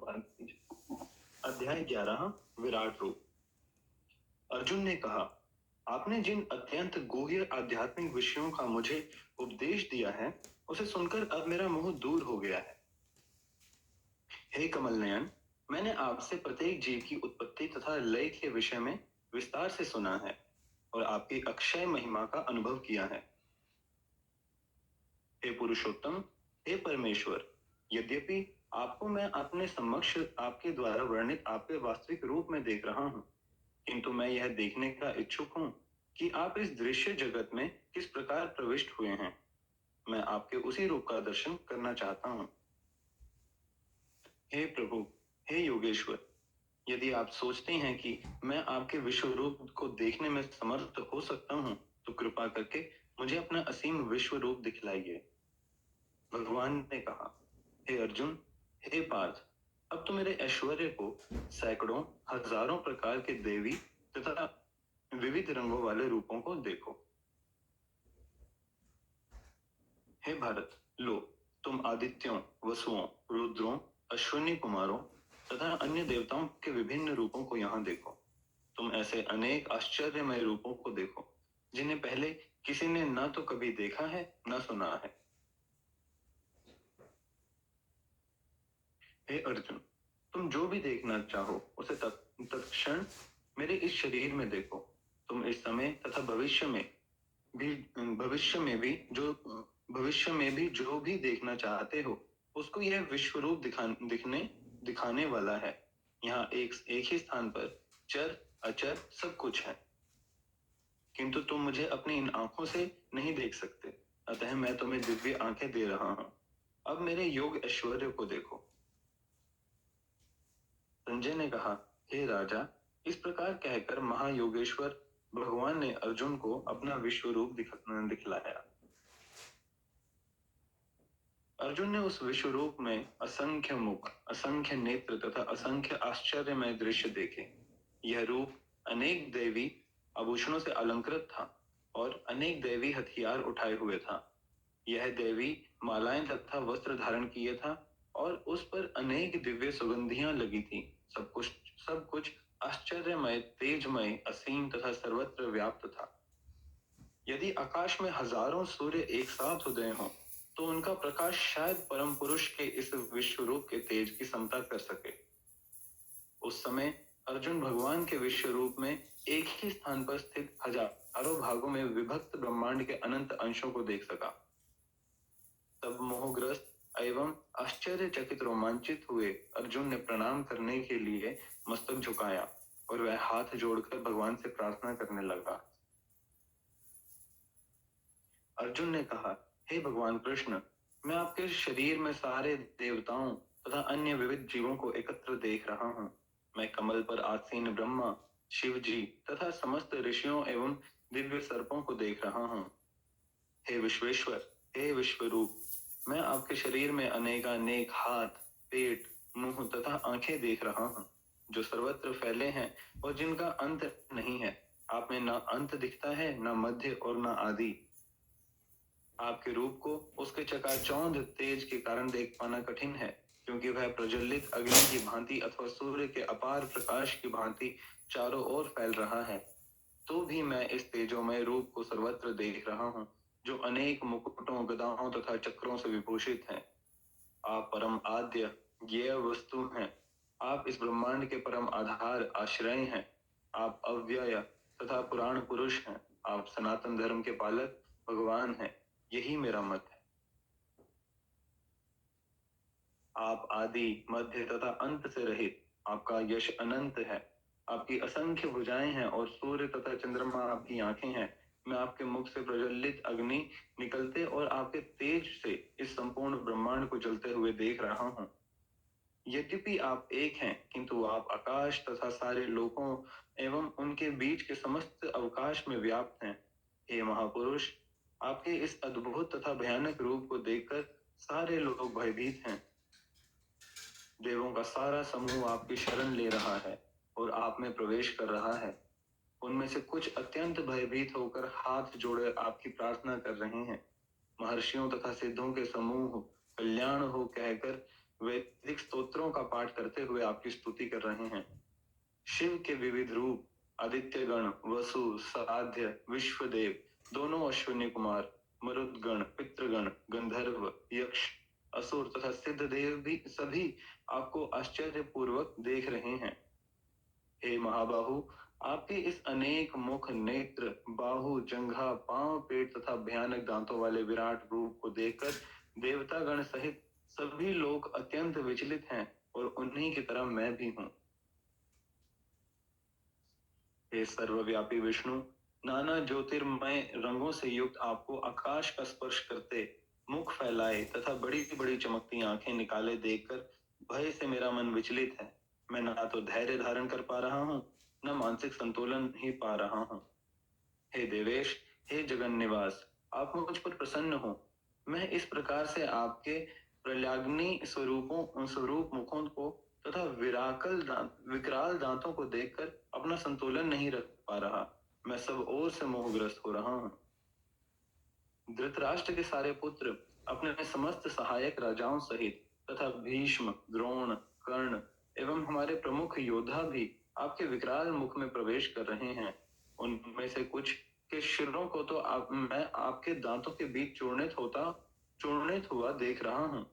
अध्याय 11 विराट रूप। अर्जुन ने कहा, आपने जिन अत्यंत गुह्य आध्यात्मिक विषयों का मुझे उपदेश दिया है, उसे सुनकर अब मेरा मोह दूर हो गया है। हे कमल नयन, मैंने आपसे प्रत्येक जीव की उत्पत्ति तथा लय के विषय में विस्तार से सुना है और आपकी अक्षय महिमा का अनुभव किया है। हे पुरुषोत्तम, हे परमेश्वर, यद्यपि आपको मैं अपने समक्ष आपके द्वारा वर्णित आपके वास्तविक रूप में देख रहा हूँ, किंतु मैं यह देखने का इच्छुक हूँ कि आप इस दृश्य जगत में किस प्रकार प्रविष्ट हुए हैं। मैं आपके उसी रूप का दर्शन करना चाहता हूँ। हे प्रभु, हे योगेश्वर, यदि आप सोचते हैं कि मैं आपके विश्व रूप को देखने में समर्थ हो सकता हूँ, तो कृपा करके मुझे अपना असीम विश्व रूप दिखलाइए। भगवान ने कहा, हे अर्जुन, हे पार्थ, अब तो मेरे ऐश्वर्य को सैकड़ों हजारों प्रकार के देवी तथा विविध रंगों वाले रूपों को देखो। हे भारत, लो, तुम आदित्यों, वसुओं, रुद्रों, अश्विनी कुमारों तथा अन्य देवताओं के विभिन्न रूपों को यहाँ देखो। तुम ऐसे अनेक आश्चर्यमय रूपों को देखो जिन्हें पहले किसी ने न तो कभी देखा है न सुना है। हे अर्जुन, तुम जो भी देखना चाहो उसे तत्क्षण मेरे इस शरीर में देखो। तुम इस समय तथा भविष्य में भी जो भी देखना चाहते हो, उसको यह विश्व रूप दिखाने वाला है। यहाँ एक ही स्थान पर चर अचर सब कुछ है, किंतु तुम मुझे अपनी इन आंखों से नहीं देख सकते, अतः मैं तुम्हें दिव्य आंखें दे रहा हूँ। अब मेरे योग ऐश्वर्य को देखो। संजय ने कहा, हे राजा, इस प्रकार कहकर महायोगेश्वर भगवान ने अर्जुन को अपना विश्व रूप दिखलाया। अर्जुन ने उस विश्व रूप में असंख्य मुख, असंख्य नेत्र तथा असंख्य आश्चर्यमय दृश्य देखे। यह रूप अनेक दैवी आभूषणों से अलंकृत था और अनेक दैवी हथियार उठाए हुए था। यह दैवी मालाएं तथा वस्त्र धारण किए था और उस पर अनेक दिव्य सुगंधियां लगी थी। सब कुछ आश्चर्यमय, तेजमय, असीम तथा सर्वत्र व्याप्त था। यदि आकाश में हजारों सूर्य एक साथ उदय हों, तो उनका प्रकाश शायद परम पुरुष के इस विश्व रूप के तेज की समता कर सके। उस समय अर्जुन भगवान के विश्व रूप में एक ही स्थान पर स्थित हजारों भागों में विभक्त ब्रह्मांड के अनंत अंशों को देख सका। तब मोहग्रस्त एवं आश्चर्यचकित रोमांचित हुए अर्जुन ने प्रणाम करने के लिए मस्तक झुकाया और वह हाथ जोड़कर भगवान से प्रार्थना करने लगा। अर्जुन ने कहा, हे भगवान कृष्ण, मैं आपके शरीर में सारे देवताओं तथा अन्य विविध जीवों को एकत्र देख रहा हूँ। मैं कमल पर आसीन ब्रह्मा, शिव जी तथा समस्त ऋषियों एवं दिव्य सर्पों को देख रहा हूँ। हे विश्वेश्वर, हे विश्वरूप, मैं आपके शरीर में अनेकानेक हाथ, पेट, मुंह तथा आंखें देख रहा हूँ, जो सर्वत्र फैले हैं और जिनका अंत नहीं है। आप में न अंत दिखता है, न मध्य और न आदि। आपके रूप को उसके चकाचौंध तेज के कारण देख पाना कठिन है, क्योंकि वह प्रज्वलित अग्नि की भांति अथवा सूर्य के अपार प्रकाश की भांति चारों ओर फैल रहा है। तो भी मैं इस तेजोमय रूप को सर्वत्र देख रहा हूँ, जो अनेक मुकुटों, गदाओं तथा चक्रों से विभूषित है। आप परम आद्य ज्ञेय वस्तु हैं। आप इस ब्रह्मांड के परम आधार, आश्रय हैं। आप अव्यय तथा पुराण पुरुष हैं। आप सनातन धर्म के पालक भगवान हैं। यही मेरा मत है। आप आदि, मध्य तथा अंत से रहित, आपका यश अनंत है। आपकी असंख्य भुजाएं हैं और सूर्य तथा चंद्रमा आपकी आंखें हैं। मैं आपके मुख से प्रज्वलित अग्नि निकलते और आपके तेज से इस संपूर्ण ब्रह्मांड को जलते हुए देख रहा हूँ। यद्यपि आप एक हैं, किंतु आप आकाश तथा सारे लोकों एवं उनके बीच के समस्त अवकाश में व्याप्त हैं। हे महापुरुष, आपके इस अद्भुत तथा भयानक रूप को देखकर सारे लोग भयभीत हैं। देवों का सारा समूह आपकी शरण ले रहा है और आप में प्रवेश कर रहा है। उनमें से कुछ अत्यंत भयभीत होकर हाथ जोड़े आपकी प्रार्थना कर रहे हैं। महर्षियों तथा सिद्धों के समूह कल्याण हो कहकर वैदिक स्तोत्रों का पाठ पाठ करते हुए आपकी स्तुति कर रहे हैं। शिव के विविध रूप आदित्यगण, वसु, साध्य, विश्वदेव, दोनों अश्विनी कुमार, मरुदगण, पितृगण, गंधर्व, यक्ष, असुर तथा सिद्ध देव भी सभी आपको आश्चर्यपूर्वक देख रहे हैं। हे महाबाहु, आपके इस अनेक मुख, नेत्र, बाहु, जंघा, पांव, पेट तथा भयानक दांतों वाले विराट रूप को देखकर देवतागण सहित सभी लोग अत्यंत विचलित हैं और उन्हीं की तरह मैं भी हूं। हे सर्वव्यापी विष्णु, नाना ज्योतिर्मय रंगों से युक्त आपको आकाश का स्पर्श करते, मुख फैलाए तथा बड़ी बड़ी चमकती आंखें निकाले देखकर भय से मेरा मन विचलित है। मैं ना तो धैर्य धारण कर पा रहा हूँ, न मानसिक संतुलन ही पा रहा हूँ। हे देवेश, हे जगन निवास, आप मुझ पर प्रसन्न हो। मैं इस प्रकार से आपके प्रल्याग्नि स्वरूप मुखों को तथा विकराल दांतों को देखकर अपना संतुलन नहीं रख पा रहा। मैं सब ओर से मोहग्रस्त हो रहा हूँ। धृतराष्ट्र के सारे पुत्र अपने समस्त सहायक राजाओं सहित तथा भीष्म, द्रोण, कर्ण एवं हमारे प्रमुख योद्धा भी आपके विकराल मुख में प्रवेश कर रहे हैं। उनमें से कुछ के शिरों को तो मैं आपके दांतों के बीच चूर्णित हुआ देख रहा हूँ।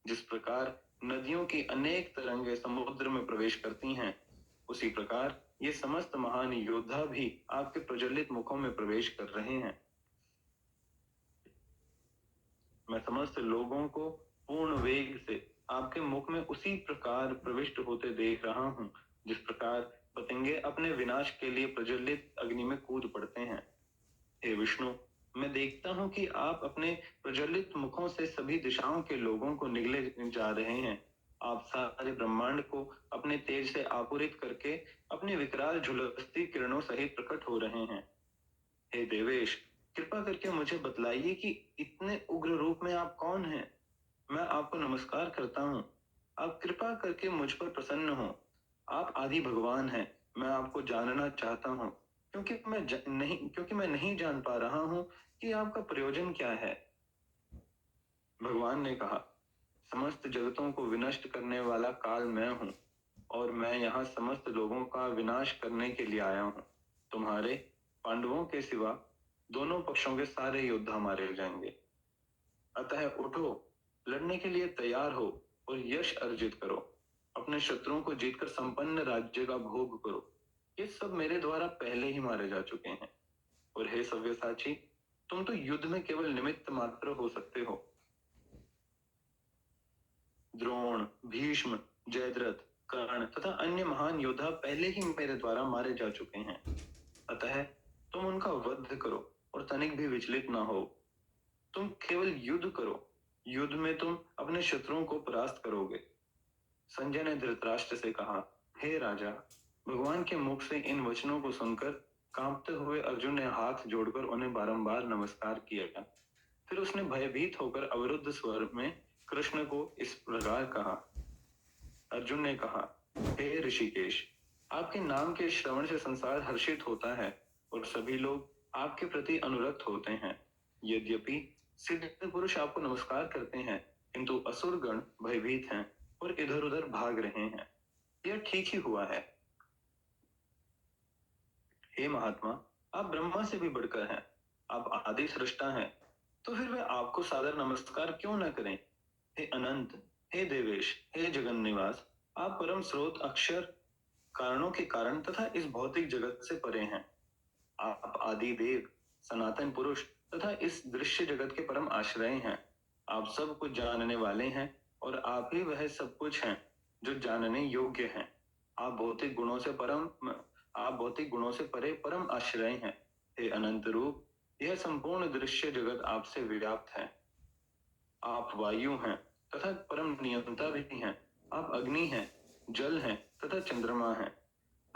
जिस प्रकार नदियों की अनेक तरंगें समुद्र में प्रवेश करती हैं, उसी प्रकार ये समस्त महान योद्धा भी आपके प्रज्वलित मुखों में प्रवेश कर रहे हैं। मैं समस्त लोगों को पूर्ण वेग से आपके मुख में उसी प्रकार प्रविष्ट होते देख रहा हूँ, जिस प्रकार पतंगे अपने विनाश के लिए प्रज्वलित अग्नि में कूद पड़ते हैं। हे विष्णु, मैं देखता हूँ कि आप अपने प्रज्वलित मुखों से सभी दिशाओं के लोगों को निगले जा रहे हैं। आप सारे ब्रह्मांड को अपने तेज से आपूरित करके अपनी विकराल झुलसती किरणों सहित प्रकट हो रहे हैं। हे देवेश, कृपा करके मुझे बतलाइए कि इतने उग्र रूप में आप कौन हैं? मैं आपको नमस्कार करता हूँ। आप कृपा करके मुझ पर प्रसन्न हो। आप आदि भगवान हैं। मैं आपको जानना चाहता हूँ, क्योंकि मैं नहीं जान पा रहा हूँ कि आपका प्रयोजन क्या है। भगवान ने कहा, समस्त जगतों को विनष्ट करने वाला काल मैं हूँ और मैं यहाँ समस्त लोगों का विनाश करने के लिए आया हूँ। तुम्हारे पांडवों के सिवा दोनों पक्षों के सारे योद्धा मारे जाएंगे। अतः उठो, लड़ने के लिए तैयार हो और यश अर्जित करो। अपने शत्रुओं को जीतकर संपन्न राज्य का भोग करो। ये सब मेरे द्वारा पहले ही मारे जा चुके हैं। और हे सव्यसाची, तुम तो युद्ध में केवल निमित्त मात्र हो सकते हो। द्रोण, भीष्म, जयद्रथ, कर्ण तथा अन्य महान योद्धा पहले ही मेरे द्वारा मारे जा चुके हैं। अतः तुम उनका वध करो और तनिक भी विचलित ना हो। तुम केवल युद्ध करो। युद्ध में तुम अपने शत्रुओं को परास्त करोगे। संजय ने धृतराष्ट्र से कहा, हे राजा, भगवान के मुख से इन वचनों को सुनकर कांपते हुए अर्जुन ने हाथ जोड़कर उन्हें बारंबार नमस्कार किया। फिर उसने भयभीत होकर अवरुद्ध स्वर में कृष्ण को इस प्रकार कहा। अर्जुन ने कहा, हे ऋषिकेश, आपके नाम के श्रवण से संसार हर्षित होता है और सभी लोग आपके प्रति अनुरक्त होते हैं। यद्यपि सिद्ध पुरुष आपको नमस्कार करते हैं, किंतु असुर गण भयभीत हैं और इधर उधर भाग रहे हैं। यह ठीक ही हुआ है। हे महात्मा, आप ब्रह्मा से भी बढ़कर हैं। आप आदि सृष्टा हैं, तो फिर वे आपको सादर नमस्कार क्यों न करें? हे अनंत, हे देवेश, हे जगन निवास, आप परम स्रोत, अक्षर, कारणों के कारण तथा इस भौतिक जगत से परे हैं। आप आदि देव, सनातन पुरुष तथा इस दृश्य जगत के परम आश्रय हैं। आप सब कुछ जानने वाले हैं और आप ही वह सब कुछ हैं जो जानने योग्य हैं। आप भौतिक गुणों से परे परम आश्रय हैं। हे अनंत रूप, यह संपूर्ण दृश्य जगत आपसे व्याप्त है। आप वायु हैं तथा परम नियंता भी हैं। आप अग्नि हैं, जल हैं तथा चंद्रमा हैं।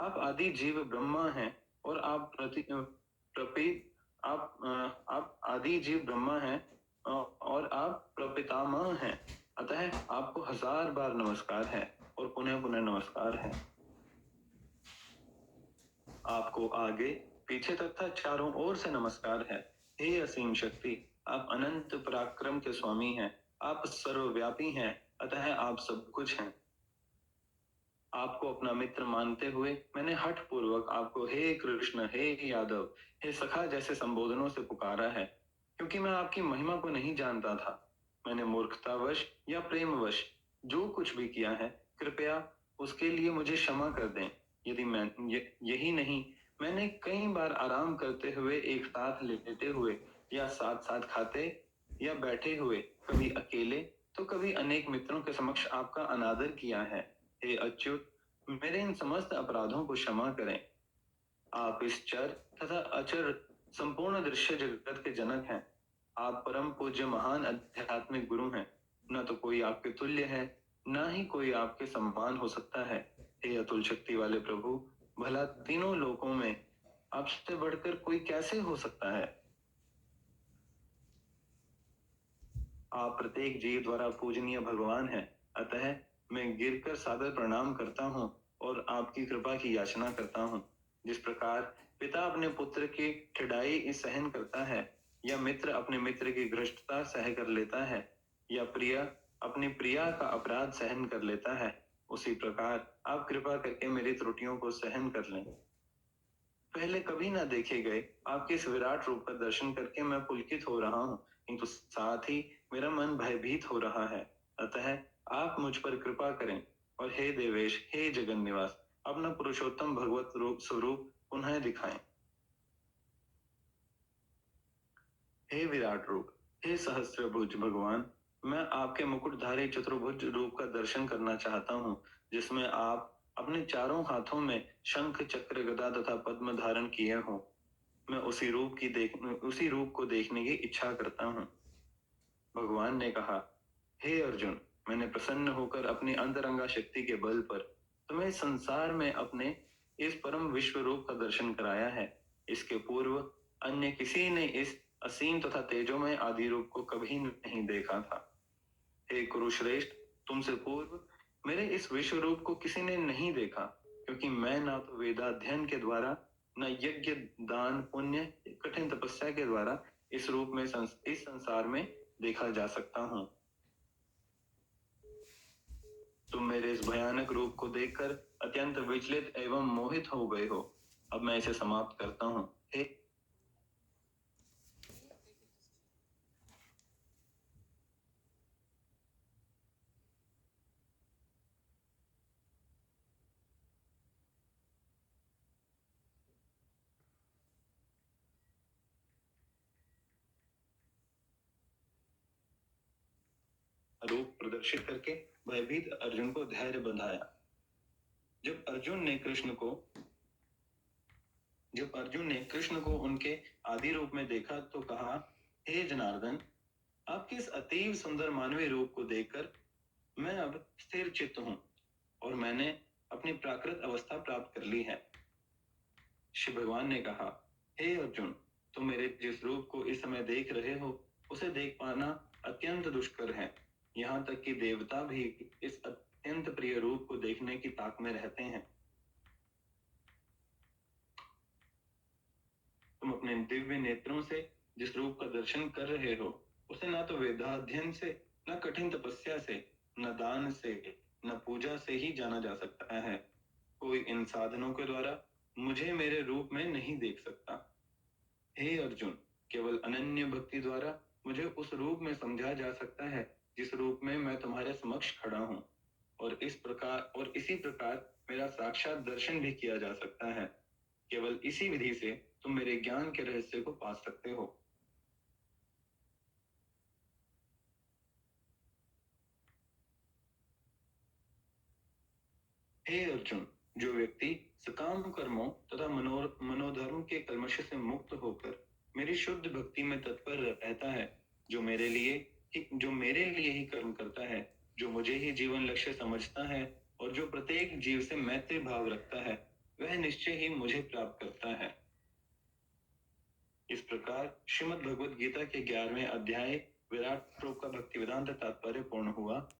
आप आदि जीव ब्रह्मा हैं और आप आदि जीव ब्रह्मा हैं और आप प्रपितामह हैं। अतः आपको 1000 बार नमस्कार है और पुनः पुनः नमस्कार है। आपको आगे, पीछे तथा चारों ओर से नमस्कार है। हे असीम शक्ति, आप अनंत पराक्रम के स्वामी हैं। आप सर्वव्यापी हैं, अतः आप सब कुछ हैं। आपको अपना मित्र मानते हुए मैंने हठ पूर्वक आपको हे कृष्ण, हे यादव, हे सखा जैसे संबोधनों से पुकारा है, क्योंकि मैं आपकी महिमा को नहीं जानता था। मैंने मूर्खतावश या प्रेमवश जो कुछ भी किया है, कृपया उसके लिए मुझे क्षमा कर दें। यदि यही नहीं, मैंने कई बार आराम करते हुए, एक साथ लेटे हुए या साथ साथ खाते या बैठे हुए, कभी अकेले तो कभी अनेक मित्रों के समक्ष आपका अनादर किया है। हे अच्युत, मेरे इन समस्त अपराधों को क्षमा करें। आप इस चर तथा अचर संपूर्ण दृश्य जगत के जनक हैं। आप परम पूज्य महान आध्यात्मिक गुरु हैं। न तो कोई आपके तुल्य है, ना ही कोई आपके समान हो सकता है। हे अतुल शक्ति वाले प्रभु, भला तीनों लोकों में आपसे बढ़कर कोई कैसे हो सकता है। आप प्रत्येक जीव द्वारा पूजनीय भगवान हैं। अतः मैं गिरकर सादर प्रणाम करता हूँ और आपकी कृपा की याचना करता हूँ। जिस प्रकार पिता अपने पुत्र की ठिठाई सहन करता है, या मित्र अपने मित्र की भ्रष्टता सह कर लेता है, या प्रिय अपनी प्रिया का अपराध सहन कर लेता है, उसी प्रकार आप कृपा करके मेरी त्रुटियों को सहन कर लें। पहले कभी ना देखे गए आपके इस विराट रूप का दर्शन करके मैं पुलकित हो रहा हूँ, किंतु साथ ही मेरा मन भयभीत हो रहा है। अतः आप मुझ पर कृपा करें और हे देवेश, हे जगन निवास, अपना पुरुषोत्तम भगवत रूप स्वरूप पुनः दिखाएं। हे विराट रूप, हे सहस्त्रभुज भगवान, मैं आपके मुकुटधारी चतुर्भुज रूप का दर्शन करना चाहता हूँ, जिसमें आप अपने चारों हाथों में शंख, चक्र, गदा तथा पद्म धारण किए हो। मैं उसी रूप को देखने की इच्छा करता हूँ। भगवान ने कहा, हे अर्जुन, मैंने प्रसन्न होकर अपनी अंतरंगा शक्ति के बल पर तुम्हें संसार में अपने इस परम विश्व रूप का दर्शन कराया है। इसके पूर्व अन्य किसी ने इस असीम तथा तेजोमय आदि रूप को कभी नहीं देखा था। हे कुरुश्रेष्ठ, तुमसे पूर्व मेरे इस विश्व रूप को किसी ने नहीं देखा, क्योंकि मैं ना तो वेदाध्ययन के द्वारा, न यज्ञ, दान, पुण्य, कठिन तपस्या के द्वारा इस रूप में इस संसार में देखा जा सकता हूँ। तुम मेरे इस भयानक रूप को देखकर अत्यंत विचलित एवं मोहित हो गए हो। अब मैं इसे समाप्त करता हूँ। हे रूप प्रदर्शित करके भयभीत अर्जुन को धैर्य बंधाया। जब अर्जुन ने कृष्ण को जब अर्जुन ने कृष्ण को उनके आदि रूप में देखा तो कहा, हे जनार्दन, आपके इस अतीव सुंदर मानवीय रूप को देखकर मैं अब स्थिर चित्त हूँ और मैंने अपनी प्राकृत अवस्था प्राप्त कर ली है। शिव भगवान ने कहा, हे अर्जुन, तुम मेरे जिस रूप को इस समय देख रहे हो, उसे देख पाना अत्यंत दुष्कर है। यहाँ तक कि देवता भी इस अत्यंत प्रिय रूप को देखने की ताक में रहते हैं। तुम अपने दिव्य नेत्रों से जिस रूप का दर्शन कर रहे हो, उसे ना तो वेदाध्ययन से, न कठिन तपस्या से, न दान से, न पूजा से ही जाना जा सकता है। कोई इन साधनों के द्वारा मुझे मेरे रूप में नहीं देख सकता। हे अर्जुन, केवल अनन्य भक्ति द्वारा मुझे उस रूप में समझा जा सकता है जिस रूप में मैं तुम्हारे समक्ष खड़ा हूँ, और इसी प्रकार मेरा साक्षात दर्शन भी किया जा सकता है। केवल इसी विधि से तुम मेरे ज्ञान के रहस्य को पा सकते हो। हे अर्जुन, जो व्यक्ति सकाम कर्मों तथा मनोधर्म के कल्मश से मुक्त होकर मेरी शुद्ध भक्ति में तत्पर रहता है, जो मेरे लिए ही कर्म करता है, जो मुझे ही जीवन लक्ष्य समझता है, और जो प्रत्येक जीव से मैत्री भाव रखता है, वह निश्चय ही मुझे प्राप्त करता है। इस प्रकार श्रीमद् भगवद गीता के 11वें अध्याय विराट रूप का भक्ति वेदांत तात्पर्य पूर्ण हुआ।